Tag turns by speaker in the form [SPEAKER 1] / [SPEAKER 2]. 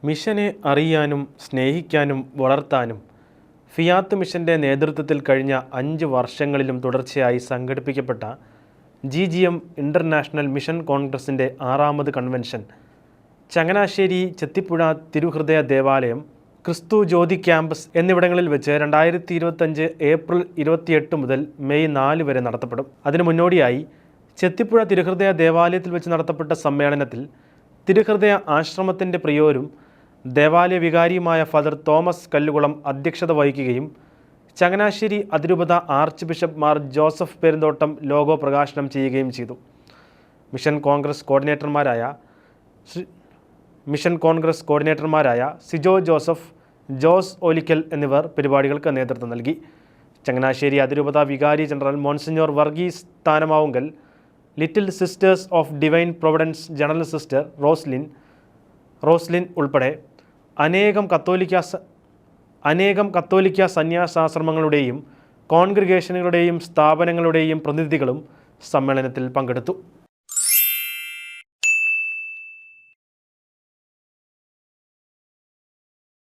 [SPEAKER 1] മിഷനെ അറിയാനും സ്നേഹിക്കാനും വളർത്താനും ഫിയാത്ത് മിഷൻ്റെ നേതൃത്വത്തിൽ കഴിഞ്ഞ 5 വർഷങ്ങളിലും തുടർച്ചയായി സംഘടിപ്പിക്കപ്പെട്ട GGM ഇൻ്റർനാഷണൽ മിഷൻ കോൺഗ്രസിൻ്റെ 6ാമത് കൺവെൻഷൻ ചങ്ങനാശ്ശേരി ചെത്തിപ്പുഴ തിരുഹൃദയ ദേവാലയം, ക്രിസ്തു ജ്യോതി ക്യാമ്പസ് എന്നിവിടങ്ങളിൽ വെച്ച് 2025 ഏപ്രിൽ 28 മുതൽ മെയ് 4 വരെ നടത്തപ്പെടും. അതിനു മുന്നോടിയായി ചെത്തിപ്പുഴ തിരുഹൃദയ ദേവാലയത്തിൽ വെച്ച് നടത്തപ്പെട്ട സമ്മേളനത്തിൽ തിരുഹൃദയ ആശ്രമത്തിൻ്റെ പ്രിയോരും ദേവാലയ വികാരിയുമായ ഫാദർ തോമസ് കല്ലുകുളം അധ്യക്ഷത വഹിക്കുകയും ചങ്ങനാശ്ശേരി അതിരൂപത arch bishop Mar Joseph Perumthottam logo പ്രകാശനം ചെയ്യുകയും ചെയ്തു. മിഷൻ കോൺഗ്രസ് കോർഡിനേറ്റർമാരായ സിജോ ജോസഫ്, ജോസ് ഓലിക്കൽ എന്നിവർ പരിപാടികൾക്ക് നേതൃത്വം നൽകി. ചങ്ങനാശ്ശേരി അതിരൂപത വികാരി general monsignor Varghese Thanamavunkal, little sisters of divine Providence general sister Roslin ഉൾപ്പെടെ അനേകം കത്തോലിക്ക സന്യാസാശ്രമങ്ങളുടെയും കോൺഗ്രിഗേഷനുകളുടെയും സ്ഥാപനങ്ങളുടെയും പ്രതിനിധികളും സമ്മേളനത്തിൽ പങ്കെടുത്തു.